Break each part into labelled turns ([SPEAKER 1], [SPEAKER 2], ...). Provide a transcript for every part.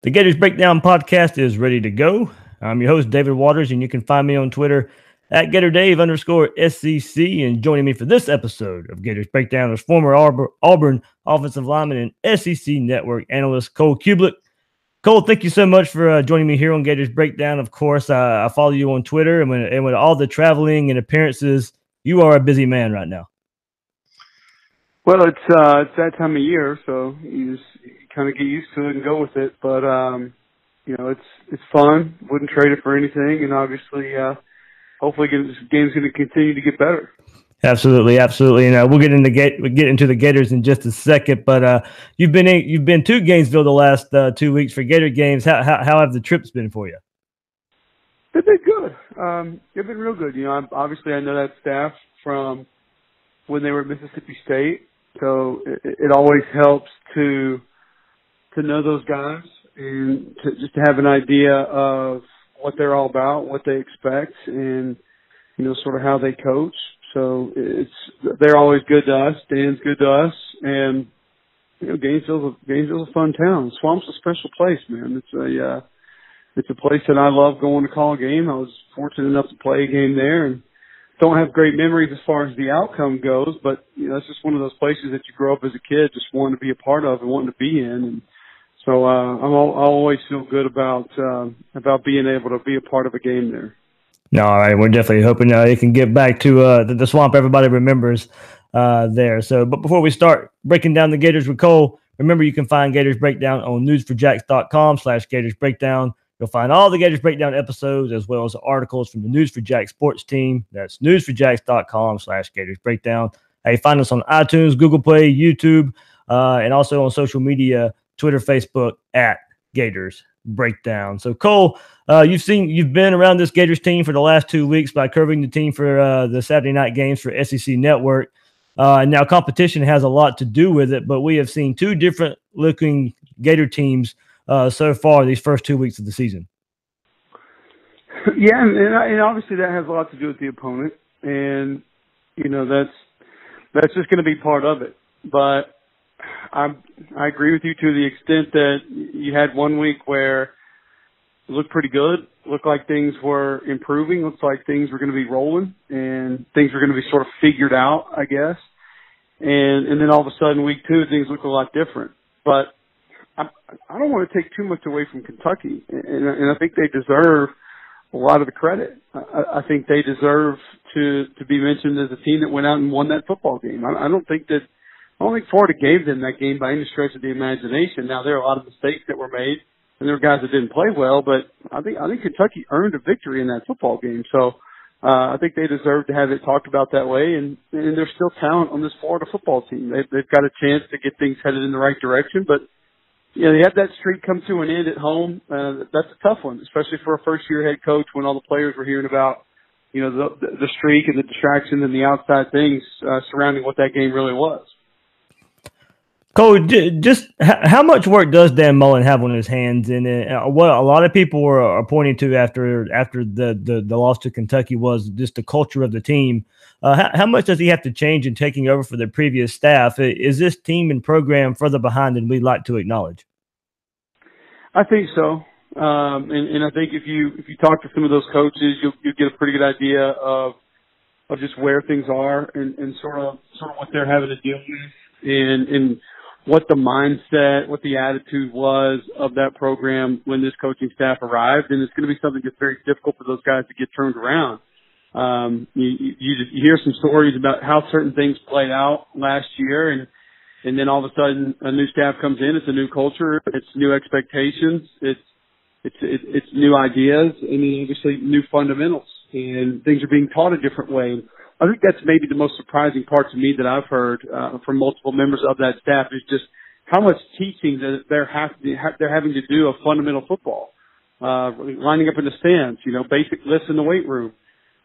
[SPEAKER 1] The Gators Breakdown podcast is ready to go. I'm your host, David Waters, and you can find me on Twitter at GatorDave_SEC. And joining me for this episode of Gators Breakdown is former Auburn offensive lineman and SEC Network analyst Cole Cubelic. Cole, thank you so much for joining me here on Gators Breakdown. Of course, I follow you on Twitter, and with all the traveling and appearances, you are a busy man right now.
[SPEAKER 2] Well, it's that time of year, so you just kind of get used to it and go with it. But it's fun. Wouldn't trade it for anything, and obviously, hopefully, this game's going to continue to get better.
[SPEAKER 1] Absolutely, and we'll get into the Gators in just a second. But you've been to Gainesville the last 2 weeks for Gator games. How have the trips been for you?
[SPEAKER 2] They've been good. They've been real good. I know that staff from when they were at Mississippi State, so it always helps to know those guys and just to have an idea of what they're all about, what they expect, and sort of how they coach. So they're always good to us. Dan's good to us, and Gainesville's a fun town. Swamp's a special place, man. It's a place that I love going to call a game. I was fortunate enough to play a game there, and don't have great memories as far as the outcome goes, but it's just one of those places that you grow up as a kid just wanting to be a part of and wanting to be in. And so I always feel good about being able to be a part of a game there.
[SPEAKER 1] No, all right. We're definitely hoping it can get back to the swamp everybody remembers there. So, but before we start breaking down the Gators with Cole, remember you can find Gators Breakdown on newsforjacks.com/Gators Breakdown. You'll find all the Gators Breakdown episodes as well as articles from the News for Jack sports team. That's newsforjacks.com/Gators Breakdown. Hey, find us on iTunes, Google Play, YouTube, and also on social media, Twitter, Facebook at Gators Breakdown. So Cole, you've been around this Gators team for the last 2 weeks by covering the team for the Saturday night games for SEC Network. Now competition has a lot to do with it, but we have seen two different looking Gator teams so far these first 2 weeks of the season.
[SPEAKER 2] Yeah, and obviously that has a lot to do with the opponent, and that's just going to be part of it. But I agree with you to the extent that you had 1 week where it looked pretty good, looked like things were improving, looked like things were going to be rolling, and things were going to be sort of figured out, I guess. And then all of a sudden, week 2, things look a lot different. But I don't want to take too much away from Kentucky, and I think they deserve a lot of the credit. I think they deserve to be mentioned as a team that went out and won that football game. I don't think Florida gave them that game by any stretch of the imagination. Now, there are a lot of mistakes that were made, and there were guys that didn't play well, but I think Kentucky earned a victory in that football game. So I think they deserve to have it talked about that way, and there's still talent on this Florida football team. They've got a chance to get things headed in the right direction, but they had that streak come to an end at home. That's a tough one, especially for a first-year head coach when all the players were hearing about, the streak and the distractions and the outside things surrounding what that game really was.
[SPEAKER 1] Cole, just how much work does Dan Mullen have on his hands? And what a lot of people are pointing to after the loss to Kentucky was just the culture of the team. How much does he have to change in taking over for the previous staff? Is this team and program further behind than we'd like to acknowledge?
[SPEAKER 2] I think so, and I think if you talk to some of those coaches, you'll get a pretty good idea of just where things are and sort of what they're having to deal with and what the mindset, what the attitude was of that program when this coaching staff arrived. And it's going to be something that's very difficult for those guys to get turned around. You hear some stories about how certain things played out last year, and then all of a sudden a new staff comes in. It's a new culture. It's new expectations. It's new ideas, and then obviously new fundamentals, and things are being taught a different way. I think that's maybe the most surprising part to me that I've heard from multiple members of that staff is just how much teaching that they're having to do of fundamental football, lining up in the stands, basic lifts in the weight room,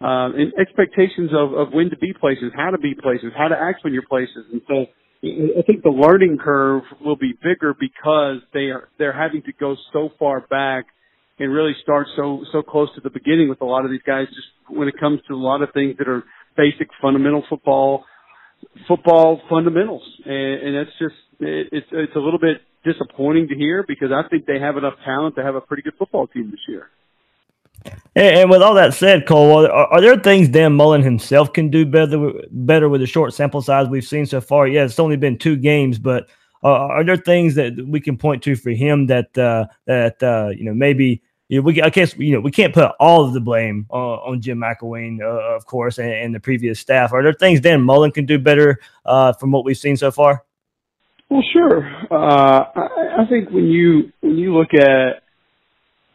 [SPEAKER 2] and expectations of when to be places, how to be places, how to act when you're places. And so I think the learning curve will be bigger because they're having to go so far back and really start so close to the beginning with a lot of these guys, just when it comes to a lot of things that are basic fundamental football fundamentals. And that's just, it's a little bit disappointing to hear because I think they have enough talent to have a pretty good football team this year.
[SPEAKER 1] And with all that said, Cole, are there things Dan Mullen himself can do better with the short sample size we've seen so far? Yeah, it's only been 2 games, but are there things that we can point to for him that maybe I guess we can't put all of the blame on Jim McElwain, of course, and the previous staff. Are there things Dan Mullen can do better from what we've seen so far?
[SPEAKER 2] Well, sure. I think when you look at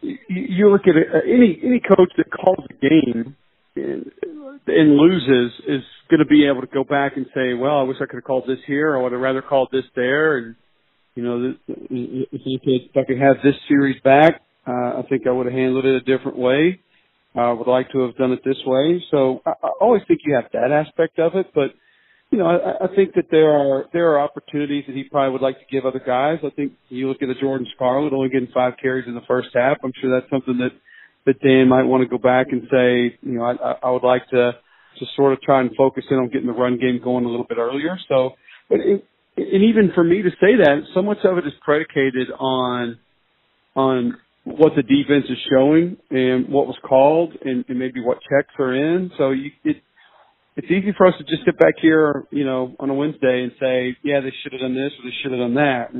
[SPEAKER 2] any coach that calls a game and loses is going to be able to go back and say, well, I wish I could have called this here, or I would have rather called this there. And, if I could have this series back, I think I would have handled it a different way. I would like to have done it this way. So I always think you have that aspect of it, but I think that there are opportunities that he probably would like to give other guys. I think you look at a Jordan Scarlett only getting 5 carries in the first half. I'm sure that's something that Dan might want to go back and say, I would like to sort of try and focus in on getting the run game going a little bit earlier. So, and even for me to say that, so much of it is predicated on what the defense is showing and what was called and maybe what checks are in. So it's easy for us to just sit back here, on a Wednesday and say, yeah, they should have done this or they should have done that.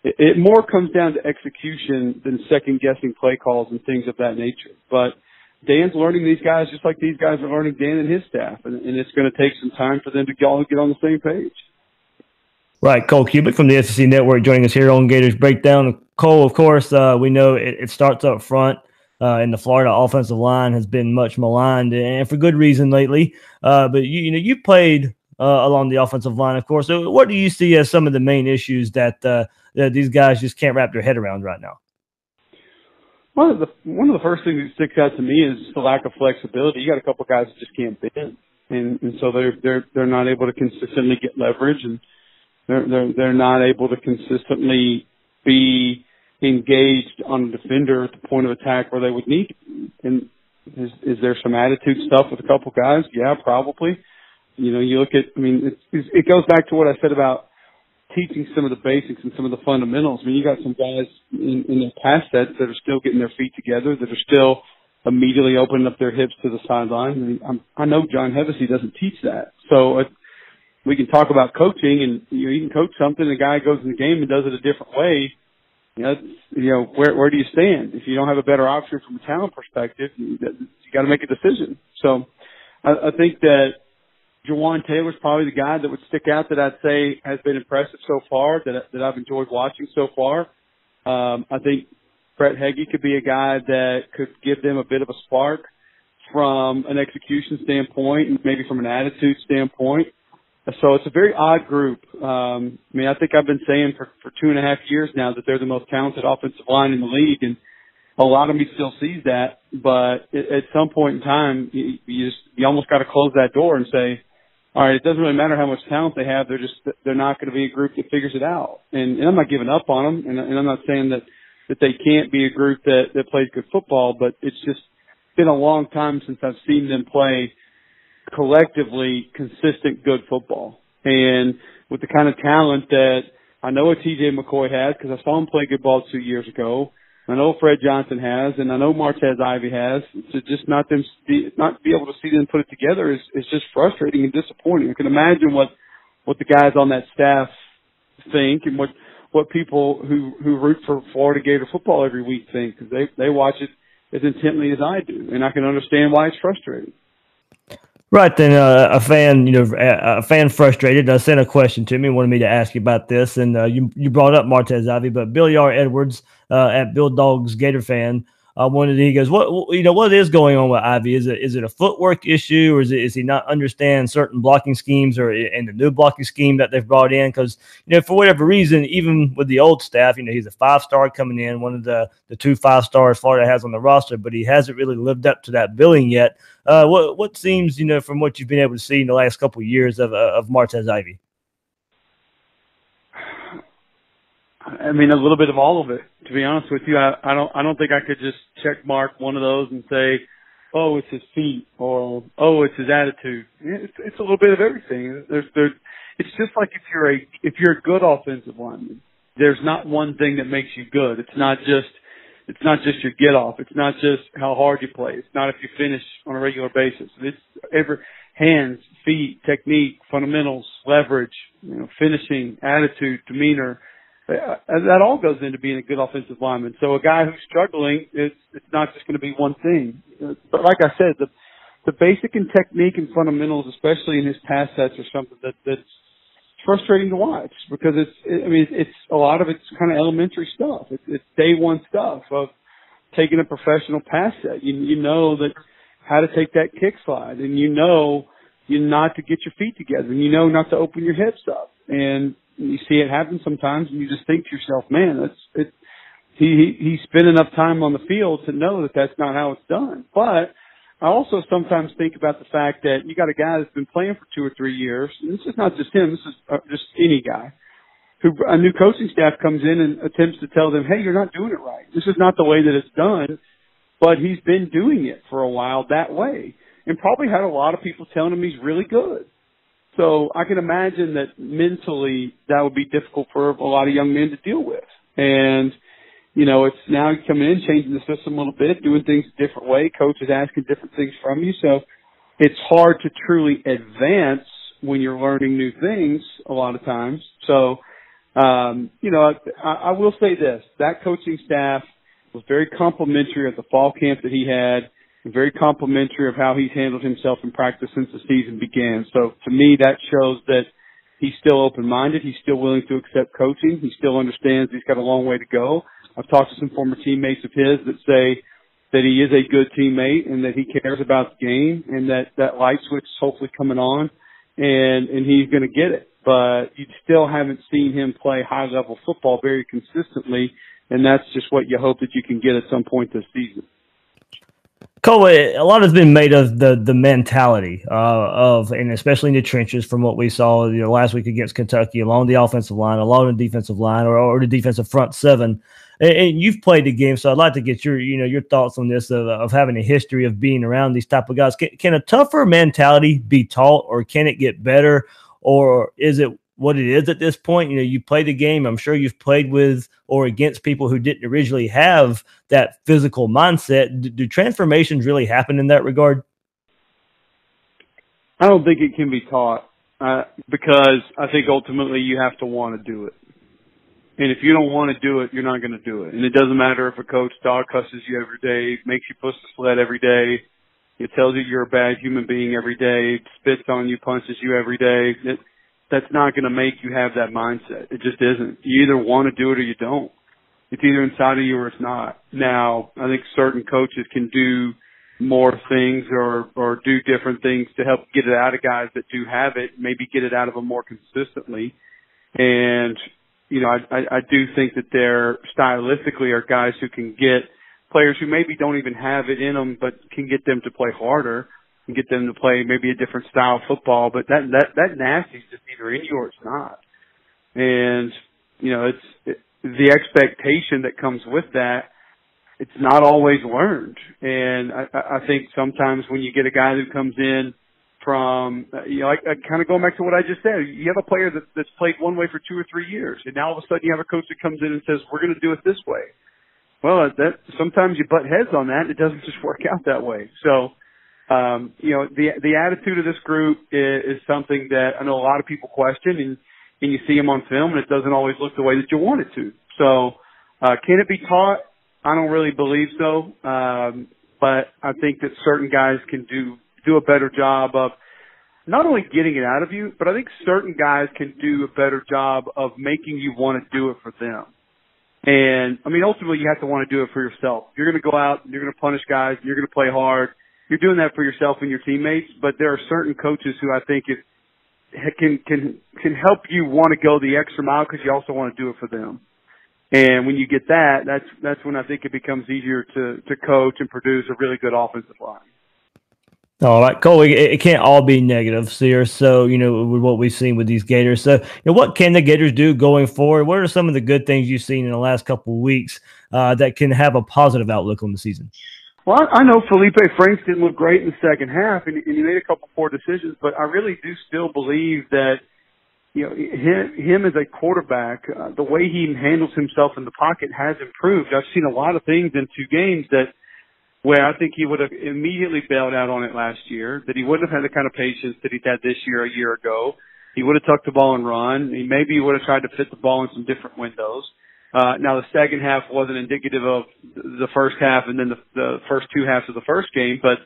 [SPEAKER 2] It more comes down to execution than second guessing play calls and things of that nature. But Dan's learning these guys just like these guys are learning Dan and his staff, and it's going to take some time for them to all get on the same page.
[SPEAKER 1] Right, Cole Cubelic from the SEC Network joining us here on Gators Breakdown. Cole, of course, we know it starts up front. And the Florida offensive line has been much maligned, and for good reason lately. But you played along the offensive line, of course. So what do you see as some of the main issues that these guys just can't wrap their head around right now?
[SPEAKER 2] One of the first things that sticks out to me is the lack of flexibility. You got a couple of guys that just can't bend, and so they're not able to consistently get leverage, and they're not able to consistently be engaged on a defender at the point of attack where they would need to be. And is there some attitude stuff with a couple guys? Yeah, probably. You look at, it goes back to what I said about teaching some of the basics and some of the fundamentals. You got some guys in their pass sets that are still getting their feet together, that are still immediately opening up their hips to the sideline. I know John Hevesy doesn't teach that. So we can talk about coaching, and you can coach something, the guy goes in the game and does it a different way. Where do you stand? If you don't have a better option from a talent perspective, you got to make a decision. So I think that Jawan Taylor's probably the guy that would stick out that I'd say has been impressive so far, that I've enjoyed watching so far. I think Brett Heggie could be a guy that could give them a bit of a spark from an execution standpoint and maybe from an attitude standpoint. So it's a very odd group. I think I've been saying for 2.5 years now that they're the most talented offensive line in the league, and a lot of me still sees that. But at some point in time, you almost got to close that door and say, all right, it doesn't really matter how much talent they have. They're not going to be a group that figures it out. And I'm not giving up on them, and I'm not saying that they can't be a group that plays good football, but it's just been a long time since I've seen them play collectively consistent good football. And with the kind of talent that I know what TJ McCoy has, because I saw him play good ball 2 years ago, I know Fred Johnson has, and I know Martez Ivey has, to just not be able to see them put it together is just frustrating and disappointing. I can imagine what the guys on that staff think and what people who root for Florida Gator football every week think, because they watch it as intently as I do, and I can understand why it's frustrating.
[SPEAKER 1] Right then, a fan frustrated sent a question to me, wanted me to ask you about this, and you brought up Martez Ivey, but Billy R. Edwards at Bill Dogs Gator Fan he goes, what is going on with Ivey? Is it a footwork issue, or is he not understand certain blocking schemes or in the new blocking scheme that they've brought in? Because for whatever reason, even with the old staff, he's a 5-star coming in, one of the 2 5-stars Florida has on the roster, but he hasn't really lived up to that billing yet. What seems from what you've been able to see in the last couple of years of Martez Ivey?
[SPEAKER 2] A little bit of all of it. To be honest with you, I don't think I could just check mark one of those and say, oh, it's his feet, or oh, it's his attitude. It's a little bit of everything. It's just like if you're a good offensive lineman, there's not one thing that makes you good. It's not just your get off. It's not just how hard you play. It's not if you finish on a regular basis. It's every hands, feet, technique, fundamentals, leverage, finishing, attitude, demeanor. That all goes into being a good offensive lineman. So a guy who's struggling, it's not just going to be one thing. But like I said, the basic and technique and fundamentals, especially in his pass sets, are something that's frustrating to watch because it's a lot of it's kind of elementary stuff. It's day one stuff of taking a professional pass set. You know that how to take that kick slide, and you know not to get your feet together, and you know not to open your hips up. And you see it happen sometimes, and you just think to yourself, man, he spent enough time on the field to know that that's not how it's done. But I also sometimes think about the fact that you got a guy that's been playing for 2 or 3 years, and this is not just him, this is just any guy, who a new coaching staff comes in and attempts to tell them, hey, you're not doing it right. This is not the way that it's done, but he's been doing it for a while that way, and probably had a lot of people telling him he's really good. So I can imagine that mentally that would be difficult for a lot of young men to deal with. And it's now coming in, changing the system a little bit, doing things a different way. Coach is asking different things from you. So it's hard to truly advance when you're learning new things a lot of times. So, I will say this. That coaching staff was very complimentary of the fall camp that he had, and very complimentary of how he's handled himself in practice since the season began. So to me, that shows that he's still open-minded. He's still willing to accept coaching. He still understands he's got a long way to go. I've talked to some former teammates of his that say that he is a good teammate and that he cares about the game and that light switch is hopefully coming on and he's going to get it. But you still haven't seen him play high-level football very consistently, and that's just what you hope that you can get at some point this season.
[SPEAKER 1] Cole, a lot has been made of the mentality and especially in the trenches from what we saw last week against Kentucky along the offensive line, along the defensive line, or the defensive front seven. And you've played the game, so I'd like to get your thoughts on this of having a history of being around these type of guys. Can a tougher mentality be taught, or can it get better, or is it what it is at this point? You play the game. I'm sure you've played with or against people who didn't originally have that physical mindset. Do transformations really happen in that regard?
[SPEAKER 2] I don't think it can be taught because I think ultimately you have to want to do it. And if you don't want to do it, you're not going to do it. And it doesn't matter if a coach dog cusses you every day, makes you push the sled every day, it tells you you're a bad human being every day, spits on you, punches you every day. That's not going to make you have that mindset. It just isn't. You either want to do it or you don't. It's either inside of you or it's not. Now, I think certain coaches can do more things or do different things to help get it out of guys that do have it, maybe get it out of them more consistently. And I do think that they're stylistically are guys who can get players who maybe don't even have it in them, but can get them to play harder and get them to play maybe a different style of football. But that nasty is just either in you or it's not. And, it's the expectation that comes with that. It's not always learned. And I think sometimes when you get a guy who comes in from, kind of going back to what I just said, you have a player that's played one way for 2 or 3 years, and now all of a sudden you have a coach that comes in and says, we're going to do it this way. Well, sometimes you butt heads on that. It doesn't just work out that way. So, the attitude of this group is something that I know a lot of people question, and you see them on film, and it doesn't always look the way that you want it to. So, can it be taught? I don't really believe so. But I think that certain guys can do a better job of not only getting it out of you, but I think certain guys can do a better job of making you want to do it for them. And, ultimately you have to want to do it for yourself. You're going to go out, and you're going to punish guys, and you're going to play hard. You're doing that for yourself and your teammates, but there are certain coaches who I think can help you want to go the extra mile because you also want to do it for them. And when you get that, that's when I think it becomes easier to coach and produce a really good offensive line.
[SPEAKER 1] All right, Cole, it can't all be negative here. So, with what we've seen with these Gators. So, what can the Gators do going forward? What are some of the good things you've seen in the last couple of weeks that can have a positive outlook on the season?
[SPEAKER 2] Well, I know Felipe Franks didn't look great in the second half, and he made a couple poor decisions, but I really do still believe that him as a quarterback, the way he handles himself in the pocket has improved. I've seen a lot of things in 2 games where I think he would have immediately bailed out on it last year, that he wouldn't have had the kind of patience that he's had this year, a year ago. He would have tucked the ball and run. Maybe he would have tried to fit the ball in some different windows. Now the second half wasn't indicative of the first half and then the first 2 halves of the first game, but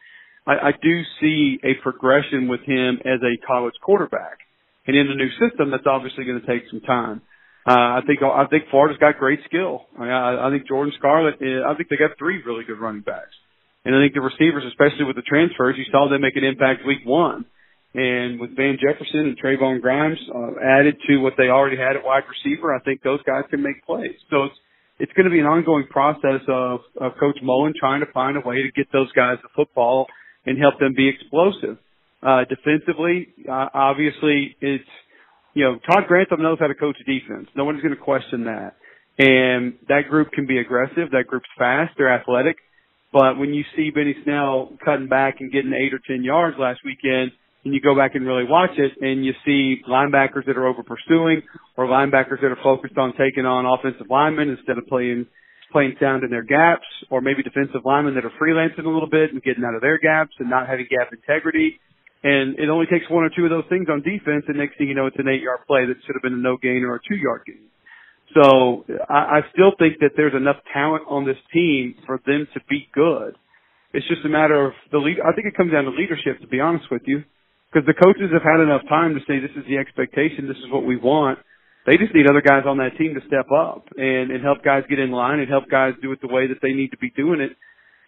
[SPEAKER 2] I do see a progression with him as a college quarterback. And in the new system, that's obviously going to take some time. I think Florida's got great skill. I think Jordan Scarlett, I think they got 3 really good running backs. And I think the receivers, especially with the transfers, you saw them make an impact week 1. And with Van Jefferson and Trayvon Grimes added to what they already had at wide receiver, I think those guys can make plays. So it's going to be an ongoing process of Coach Mullen trying to find a way to get those guys the football and help them be explosive. Defensively, obviously, it's, Todd Grantham knows how to coach defense. No one's going to question that. And that group can be aggressive. That group's fast. They're athletic. But when you see Benny Snell cutting back and getting 8 or 10 yards last weekend, and you go back and really watch it, and you see linebackers that are over pursuing, or linebackers that are focused on taking on offensive linemen instead of playing sound in their gaps, or maybe defensive linemen that are freelancing a little bit and getting out of their gaps and not having gap integrity. And it only takes 1 or 2 of those things on defense, and next thing you know, it's an 8-yard play that should have been a no gain or a 2-yard gain. So I still think that there's enough talent on this team for them to be good. It's just a matter of I think it comes down to leadership, to be honest with you, because the coaches have had enough time to say this is the expectation, this is what we want. They just need other guys on that team to step up and help guys get in line and help guys do it the way that they need to be doing it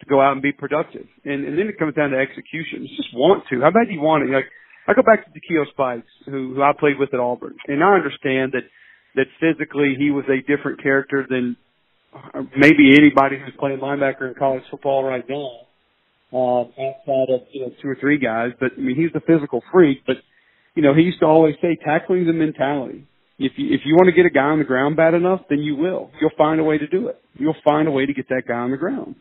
[SPEAKER 2] to go out and be productive. And then it comes down to execution. It's just want to. How bad do you want it? Like, I go back to Takeo Spikes, who I played with at Auburn, and I understand that physically he was a different character than maybe anybody who's playing linebacker in college football right now, outside of 2 or 3 guys. But I mean, he's the physical freak. But he used to always say, tackling the mentality. If you want to get a guy on the ground bad enough, then you will. You'll find a way to do it. You'll find a way to get that guy on the ground.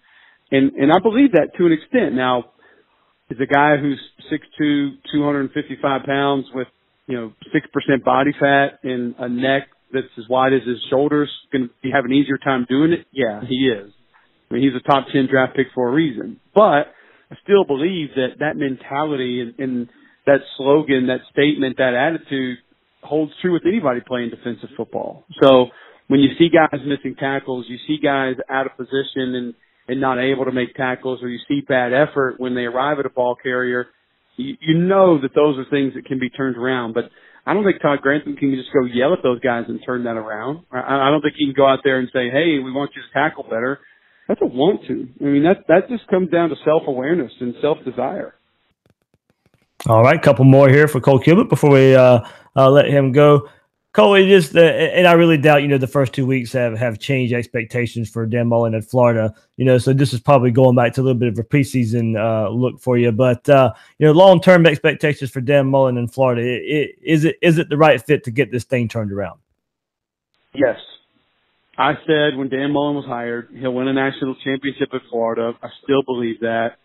[SPEAKER 2] And I believe that to an extent. Now, is a guy who's 6'2", 255 pounds with 6% body fat and a neck that's as wide as his shoulders going to have an easier time doing it? Yeah, he is. I mean, he's a top 10 draft pick for a reason. But I still believe that mentality and that slogan, that statement, that attitude holds true with anybody playing defensive football. So when you see guys missing tackles, you see guys out of position and not able to make tackles, or you see bad effort when they arrive at a ball carrier, you know that those are things that can be turned around. But I don't think Todd Grantham can just go yell at those guys and turn that around. I don't think he can go out there and say, hey, we want you to tackle better. That's a want to. I mean, that just comes down to self-awareness and self-desire.
[SPEAKER 1] All right, couple more here for Cole Cubelic before we let him go. Cole, it just and I really doubt the first 2 weeks have changed expectations for Dan Mullen at Florida. So this is probably going back to a little bit of a preseason look for you. But long term expectations for Dan Mullen in Florida, is it the right fit to get this thing turned around?
[SPEAKER 2] Yes, I said when Dan Mullen was hired, he'll win a national championship at Florida. I still believe that,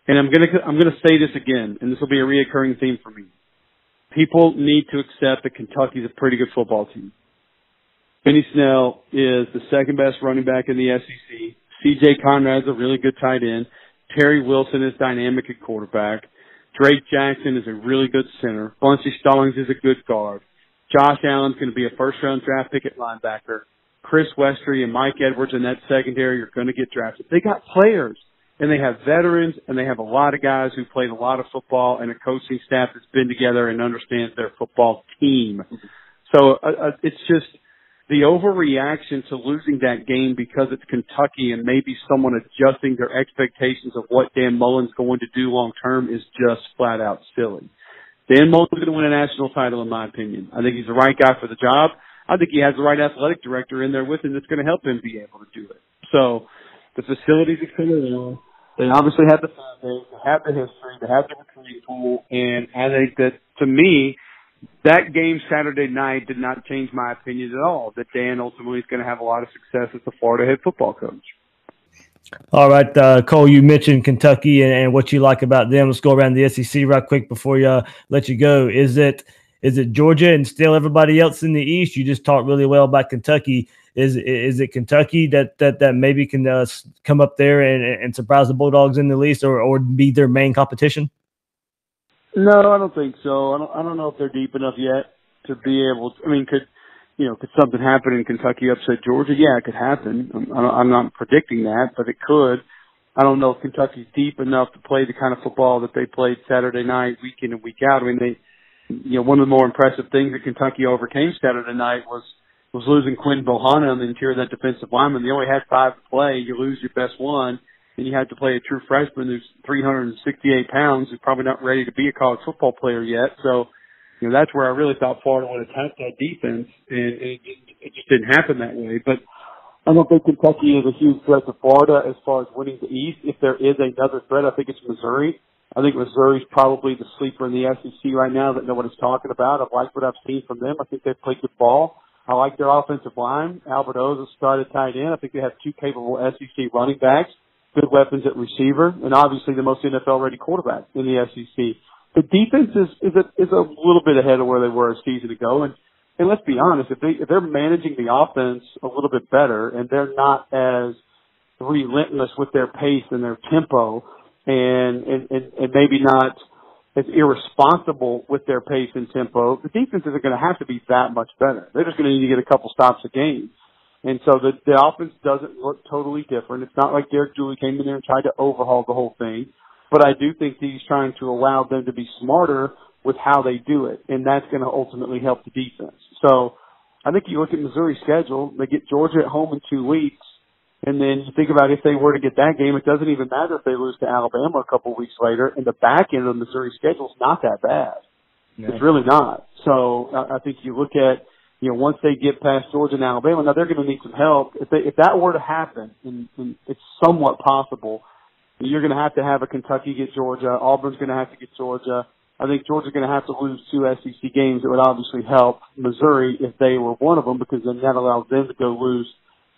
[SPEAKER 2] and I'm gonna say this again, and this will be a reoccurring theme for me. People need to accept that Kentucky's a pretty good football team. Benny Snell is the second best running back in the SEC. C.J. Conrad's a really good tight end. Terry Wilson is dynamic at quarterback. Drake Jackson is a really good center. Buncey Stallings is a good guard. Josh Allen's going to be a first-round draft pick at linebacker. Chris Westry and Mike Edwards in that secondary are going to get drafted. They got players. And they have veterans, and they have a lot of guys who played a lot of football, and a coaching staff that's been together and understands their football team. So it's just the overreaction to losing that game because it's Kentucky and maybe someone adjusting their expectations of what Dan Mullen's going to do long term is just flat out silly. Dan Mullen's going to win a national title, in my opinion. I think he's the right guy for the job. I think he has the right athletic director in there with him that's going to help him be able to do it. So the facilities are coming. They obviously have the foundation, they have the history, they have the recruiting pool, and I think that, to me, that game Saturday night did not change my opinion at all, that Dan ultimately is going to have a lot of success as the Florida head football coach.
[SPEAKER 1] All right, Cole, you mentioned Kentucky and what you like about them. Let's go around the SEC right quick before you let you go. Is it Is it Georgia and still everybody else in the East? You just talked really well about Kentucky. Is it Kentucky that maybe can come up there and surprise the Bulldogs in the East, or be their main competition?
[SPEAKER 2] No, I don't think so. I don't know if they're deep enough yet to be able to. I mean, could something happen in Kentucky upset Georgia? Yeah, it could happen. I'm not predicting that, but it could. I don't know if Kentucky's deep enough to play the kind of football that they played Saturday night, week in and week out. I mean, one of the more impressive things that Kentucky overcame Saturday night was losing Quinn Bohanna on the interior of that defensive lineman. They only had 5 to play. You lose your best one, and you had to play a true freshman who's 368 pounds, who's probably not ready to be a college football player yet. So, that's where I really thought Florida would attack that defense, and it just didn't happen that way. But I don't think Kentucky is a huge threat to Florida as far as winning the East. If there is another threat, I think it's Missouri. I think Missouri's probably the sleeper in the SEC right now that nobody's talking about. I've liked what I've seen from them. I think they've played good ball. I like their offensive line. Albert O's started tight end. I think they have 2 capable SEC running backs, good weapons at receiver, and obviously the most NFL-ready quarterback in the SEC. The defense is a little bit ahead of where they were a season ago, and let's be honest, if they're managing the offense a little bit better and they're not as relentless with their pace and their tempo, and maybe not as irresponsible with their pace and tempo, the defense isn't going to have to be that much better. They're just going to need to get a couple stops a game. And so the offense doesn't look totally different. It's not like Derek Dooley came in there and tried to overhaul the whole thing. But I do think that he's trying to allow them to be smarter with how they do it, and that's going to ultimately help the defense. So I think you look at Missouri's schedule, they get Georgia at home in 2 weeks, and then you think about if they were to get that game, it doesn't even matter if they lose to Alabama a couple of weeks later, and the back end of Missouri's schedule is not that bad. Yeah. It's really not. So I think you look at, once they get past Georgia and Alabama, now they're going to need some help. If that were to happen, and it's somewhat possible, you're going to have a Kentucky get Georgia. Auburn's going to have to get Georgia. I think Georgia's going to have to lose 2 SEC games. It would obviously help Missouri if they were one of them, because then that allows them to go lose,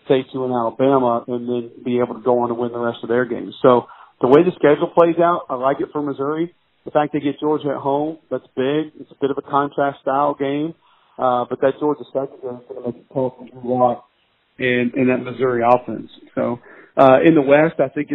[SPEAKER 2] say, to an Alabama, and then be able to go on to win the rest of their games. So the way the schedule plays out, I like it for Missouri. The fact they get Georgia at home, that's big. It's a bit of a contrast style game, but that Georgia secondary is going to make it tough to block in that Missouri offense. So in the West, I think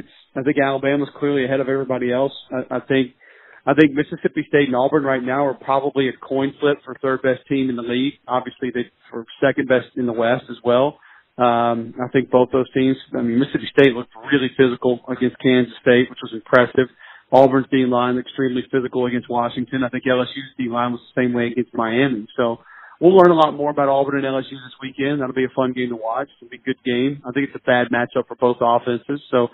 [SPEAKER 2] Alabama's clearly ahead of everybody else. I think Mississippi State and Auburn right now are probably a coin flip for 3rd best team in the league. Obviously, they for 2nd best in the West as well. I think both those teams. Mississippi State looked really physical against Kansas State, which was impressive. Auburn's D-line extremely physical against Washington. I think LSU's D-line was the same way against Miami. So we'll learn a lot more about Auburn and LSU this weekend. That'll be a fun game to watch. It'll be a good game. I think it's a bad matchup for both offenses. So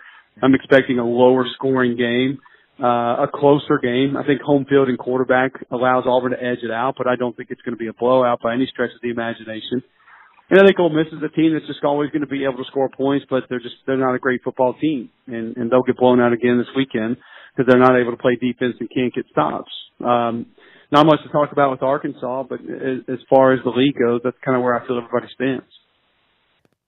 [SPEAKER 2] I'm expecting a lower scoring game. A closer game. I think home field and quarterback allows Auburn to edge it out, but I don't think it's going to be a blowout by any stretch of the imagination. And I think Ole Miss is a team that's just always going to be able to score points, but they're not a great football team, and they'll get blown out again this weekend because they're not able to play defense and can't get stops. Not much to talk about with Arkansas, but as far as the league goes, that's kind of where I feel everybody stands.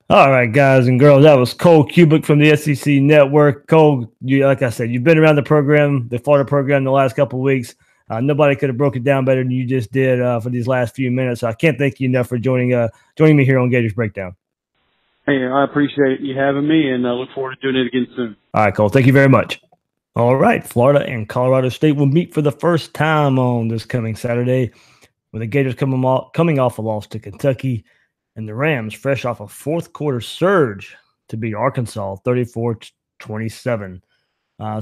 [SPEAKER 1] All right, guys and girls, that was Cole Cubelic from the SEC Network. Cole, like I said, you've been around the Florida program, the last couple of weeks. Nobody could have broke it down better than you just did for these last few minutes. So I can't thank you enough for joining me here on Gators Breakdown.
[SPEAKER 2] Hey, I appreciate you having me, and I look forward to doing it again soon.
[SPEAKER 1] All right, Cole. Thank you very much. All right, Florida and Colorado State will meet for the first time on this coming Saturday, with the Gators coming off a loss to Kentucky, and the Rams fresh off a fourth quarter surge to beat Arkansas 34-27.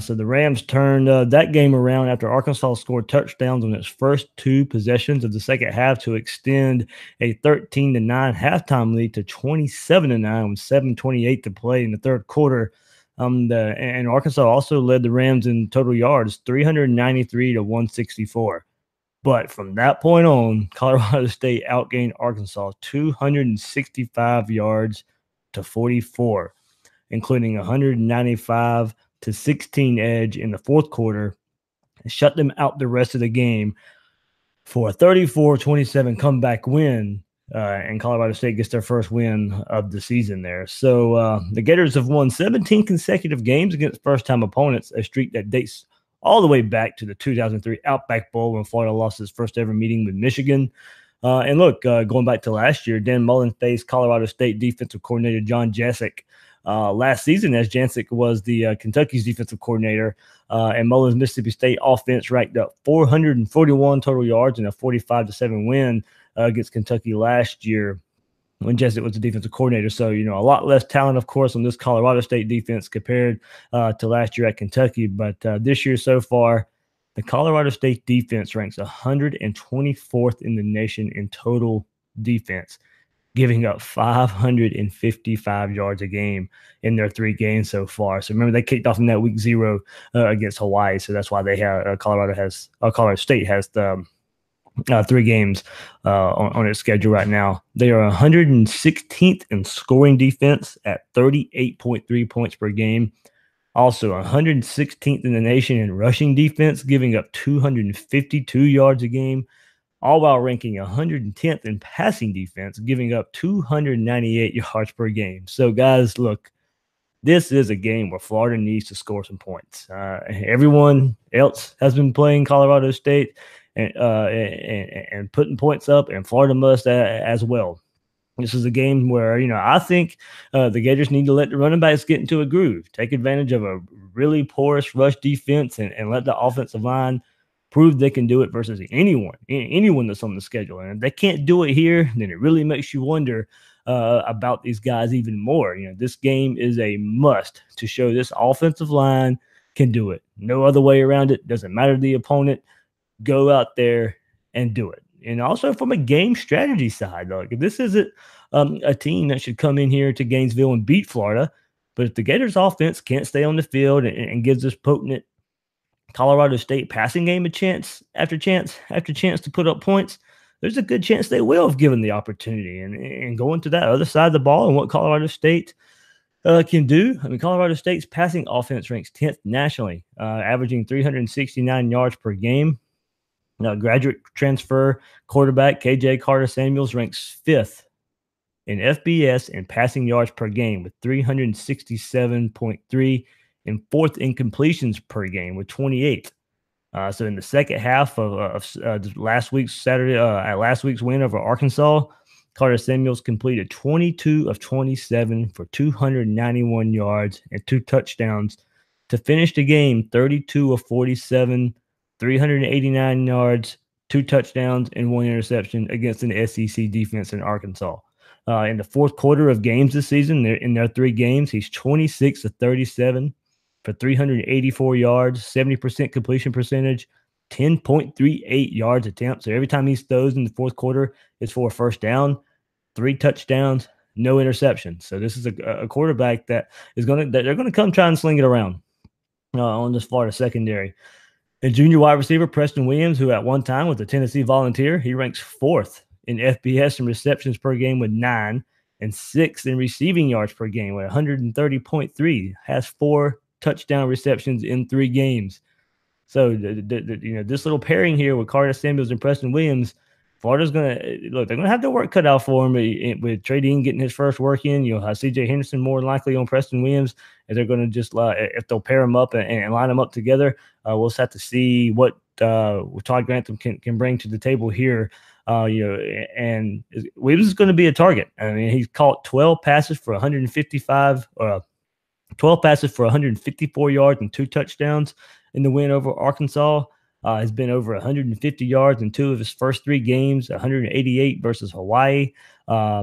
[SPEAKER 1] So the Rams turned that game around after Arkansas scored touchdowns on its first 2 possessions of the second half to extend a 13-9 halftime lead to 27-9 with 7:28 to play in the third quarter. And Arkansas also led the Rams in total yards, 393 to 164. But from that point on, Colorado State outgained Arkansas 265 yards to 44, including 195 to 16 edge in the fourth quarter, and shut them out the rest of the game for a 34-27 comeback win. And Colorado State gets their first win of the season there. So the Gators have won 17 consecutive games against first-time opponents, a streak that dates all the way back to the 2003 Outback Bowl when Florida lost its first ever meeting with Michigan. And look, going back to last year, Dan Mullen faced Colorado State defensive coordinator John Jasic last season, as Jasic was the Kentucky's defensive coordinator. And Mullen's Mississippi State offense racked up 441 total yards in a 45-7 win against Kentucky last year when Jasic was the defensive coordinator. So, a lot less talent, of course, on this Colorado State defense compared to last year at Kentucky. But this year so far, the Colorado State defense ranks 124th in the nation in total defense, giving up 555 yards a game in their 3 games so far. So remember, they kicked off in that week 0 against Hawaii. So that's why they have Colorado State has the 3 games on its schedule right now. They are 116th in scoring defense at 38.3 points per game. Also 116th in the nation in rushing defense, giving up 252 yards a game, all while ranking 110th in passing defense, giving up 298 yards per game. So, guys, look, this is a game where Florida needs to score some points. Everyone else has been playing Colorado State and putting points up, and Florida must as well. This is a game where, I think the Gators need to let the running backs get into a groove, take advantage of a really porous rush defense, and let the offensive line prove they can do it versus anyone that's on the schedule. And if they can't do it here, then it really makes you wonder about these guys even more. This game is a must to show this offensive line can do it. No other way around it. Doesn't matter the opponent. Go out there and do it. And also from a game strategy side, like this isn't a team that should come in here to Gainesville and beat Florida. But if the Gators offense can't stay on the field and gives this potent Colorado State passing game a chance after chance after chance to put up points, there's a good chance they will have given the opportunity. And going to that other side of the ball and what Colorado State can do. I mean, Colorado State's passing offense ranks 10th nationally, averaging 369 yards per game. Now, graduate transfer quarterback KJ Carter-Samuels ranks 5th in FBS and passing yards per game with 367.3 and 4th in completions per game with 28. So in the second half of last week's win over Arkansas, Carter-Samuels completed 22 of 27 for 291 yards and 2 touchdowns to finish the game 32 of 47, 389 yards, 2 touchdowns, and 1 interception against an SEC defense in Arkansas. In the fourth quarter of games this season, in their 3 games, he's 26 of 37 for 384 yards, 70% completion percentage, 10.38 yards attempt. So every time he throws in the fourth quarter, it's for a first down, 3 touchdowns, no interceptions. So this is a quarterback that they're gonna come try and sling it around on this Florida secondary. And junior wide receiver Preston Williams, who at one time was a Tennessee Volunteer, he ranks 4th in FBS in receptions per game with 9 and 6th in receiving yards per game with 130.3, has 4 touchdown receptions in 3 games. So this little pairing here with Carter-Samuels and Preston Williams, Florida's they're gonna have their work cut out for him with Trey Dean getting his first work in. You'll have CJ Henderson more than likely on Preston Williams, and they're gonna just if they'll pair them up and line them up together. We'll just have to see what Todd Grantham can bring to the table here. And Williams is going to be a target. I mean, he's caught 12 passes for 154 yards and 2 touchdowns in the win over Arkansas. Has been over 150 yards in 2 of his first 3 games, 188 versus Hawaii. So, I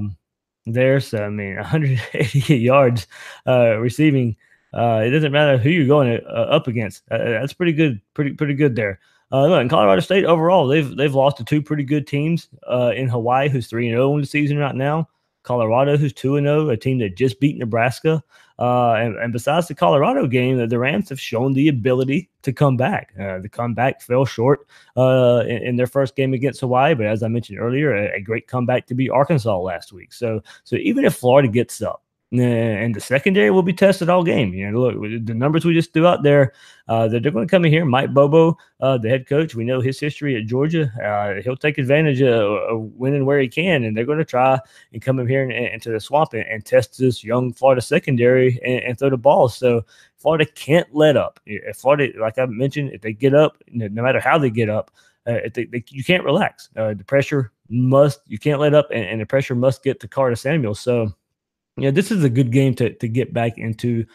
[SPEAKER 1] mean, 188 yards receiving. It doesn't matter who you're going up against. That's pretty good, pretty good there. Look, in Colorado State overall, they've lost to 2 pretty good teams. In Hawaii, who's 3-0 in the season right now. Colorado, who's 2-0, a team that just beat Nebraska. And besides the Colorado game, the Rams have shown the ability to come back. The comeback fell short in their first game against Hawaii, but as I mentioned earlier, a great comeback to beat Arkansas last week. So even if Florida gets up, and the secondary will be tested all game. Look, the numbers we just threw out there, they're going to come in here. Mike Bobo, the head coach, we know his history at Georgia. He'll take advantage of winning where he can, and they're going to try and come in here into the swamp and test this young Florida secondary and throw the ball. So, Florida can't let up. If Florida, like I mentioned, if they get up, no matter how they get up, you can't relax. The pressure you can't let up, and the pressure must get to Carter Samuel. So, this is a good game to get back into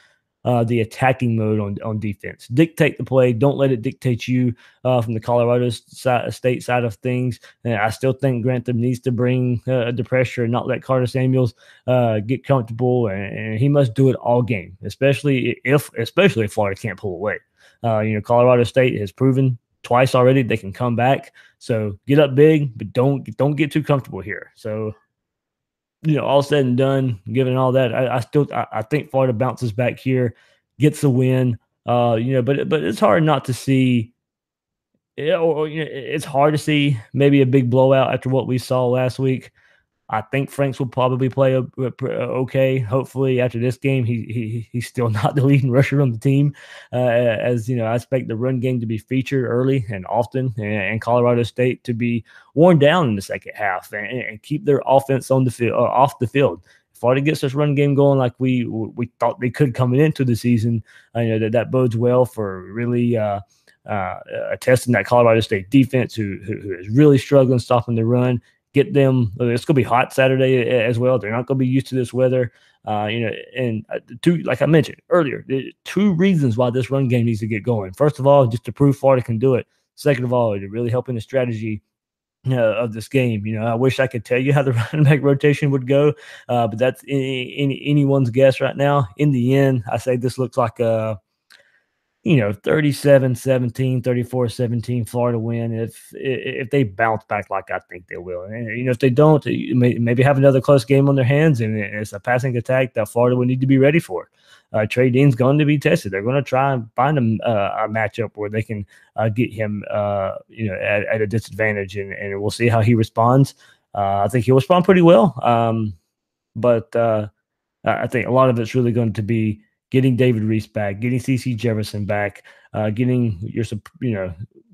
[SPEAKER 1] the attacking mode on defense. Dictate the play. Don't let it dictate you from the Colorado State side of things. And I still think Grantham needs to bring the pressure and not let Carter Samuels get comfortable. And he must do it all game, especially if Florida can't pull away. Colorado State has proven twice already they can come back. So get up big, but don't get too comfortable here. So, all said and done, given all that, I think Florida bounces back here, gets a win. But it's hard not to see. It's hard to see maybe a big blowout after what we saw last week. I think Franks will probably play okay. Hopefully, after this game, he's still not the leading rusher on the team. As I expect the run game to be featured early and often, and Colorado State to be worn down in the second half and keep their offense on the field, off the field. If Florida gets this run game going like we thought they could coming into the season, that bodes well for really testing that Colorado State defense, who is really struggling stopping the run. Get them. It's going to be hot Saturday as well. They're not going to be used to this weather. And like I mentioned earlier, two reasons why this run game needs to get going. First of all, just to prove Florida can do it. Second of all, to really help in the strategy of this game. I wish I could tell you how the running back rotation would go, but that's anyone's guess right now. In the end, I say this looks like a 37-17, 34-17 Florida win if they bounce back like I think they will. And, if they don't, maybe have another close game on their hands, and it's a passing attack that Florida would need to be ready for. Trey Dean's going to be tested. They're going to try and find a matchup where they can get him, at a disadvantage, and we'll see how he responds. I think he'll respond pretty well, but I think a lot of it's really going to be getting David Reese back, getting CeCe Jefferson back, getting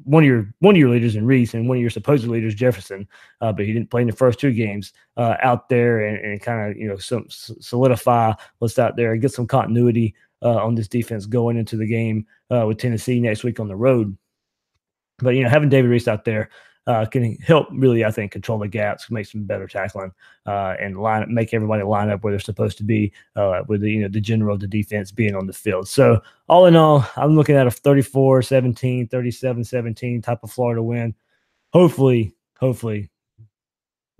[SPEAKER 1] one of your leaders in Reese and one of your supposed leaders Jefferson, but he didn't play in the first two games out there and kind of solidify what's out there, get some continuity on this defense going into the game with Tennessee next week on the road. But having David Reese out there can help really, I think, control the gaps, make some better tackling, and make everybody line up where they're supposed to be, with the general of the defense being on the field. So all in all, I'm looking at a 34-17, 37-17 type of Florida win. Hopefully,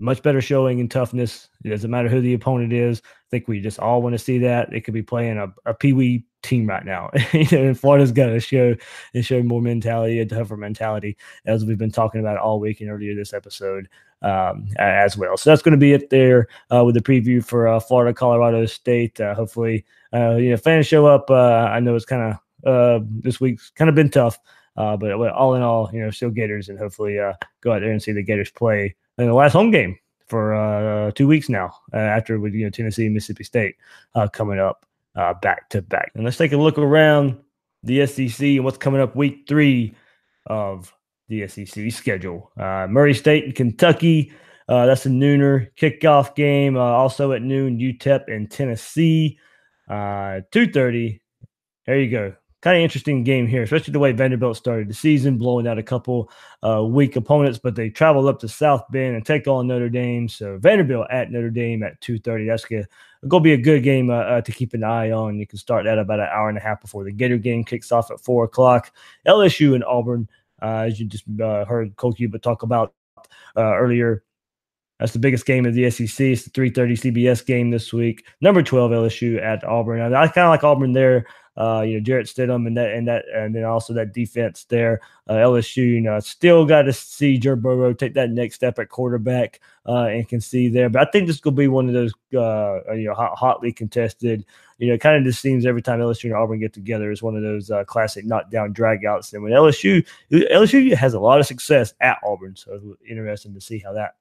[SPEAKER 1] much better showing and toughness. It doesn't matter who the opponent is. I think we just all want to see that. They could be playing a peewee team right now. And Florida's got to show more mentality, a tougher mentality, as we've been talking about all week and earlier this episode as well. So that's going to be it there with the preview for Florida, Colorado State. Hopefully, fans show up. I know it's kind of this week's kind of been tough, but all in all, still Gators, and hopefully go out there and see the Gators play in the last home game for 2 weeks now, after with Tennessee and Mississippi State coming up back to back. And let's take a look around the SEC and what's coming up week 3 of the SEC schedule. Murray State and Kentucky. That's a nooner kickoff game. Also at noon, UTEP and Tennessee. 2:30. There you go. Kind of interesting game here, especially the way Vanderbilt started the season, blowing out a couple weak opponents, but they traveled up to South Bend and take on Notre Dame. So Vanderbilt at Notre Dame at 2:30. That's going to be a good game to keep an eye on. You can start that about an hour and a half before the Gator game kicks off at 4 o'clock. LSU and Auburn, as you just heard Cole Cuba talk about earlier. That's the biggest game of the SEC. It's the 3:30 CBS game this week. Number 12 LSU at Auburn. I kind of like Auburn there. Jarrett Stidham and then also that defense there. LSU, still got to see Joe Burrow take that next step at quarterback and can see there. But I think this will be one of those hotly contested. Kind of just seems every time LSU and Auburn get together is one of those classic knockdown dragouts. And when LSU has a lot of success at Auburn, so it's interesting to see how that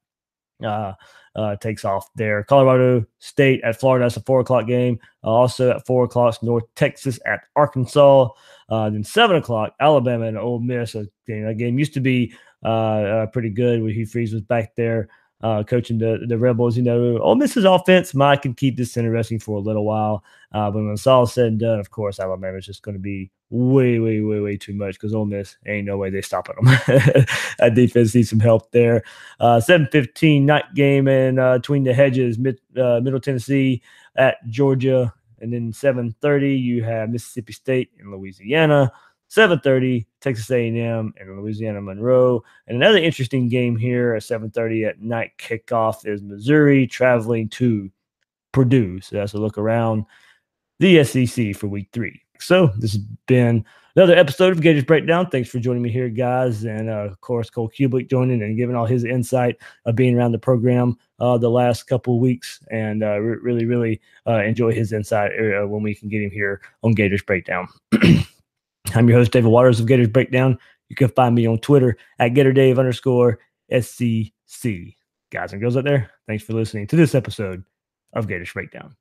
[SPEAKER 1] takes off there. Colorado State at Florida. That's a 4 o'clock game. Also at 4 o'clock, North Texas at Arkansas. Then 7 o'clock, Alabama and Ole Miss. That game used to be pretty good when Hugh Freeze was back there. coaching the Rebels. Ole Miss's offense might can keep this interesting for a little while. But when it's all said and done, of course, Alabama's just going to be way, way, way, way too much because Ole Miss ain't no way they stopping them. That defense needs some help there. 7:15 night game in between the hedges, Middle Tennessee at Georgia. And then 7:30, you have Mississippi State and Louisiana. 7:30, Texas A&M and Louisiana Monroe. And another interesting game here at 7:30 at night kickoff is Missouri traveling to Purdue. So that's a look around the SEC for week 3. So this has been another episode of Gators Breakdown. Thanks for joining me here, guys. And of course, Cole Cubelic joining and giving all his insight of being around the program the last couple of weeks. And really, really enjoy his insight when we can get him here on Gators Breakdown. I'm your host, David Waters of Gators Breakdown. You can find me on Twitter at GatorDave_SCC. Guys and girls out there, thanks for listening to this episode of Gators Breakdown.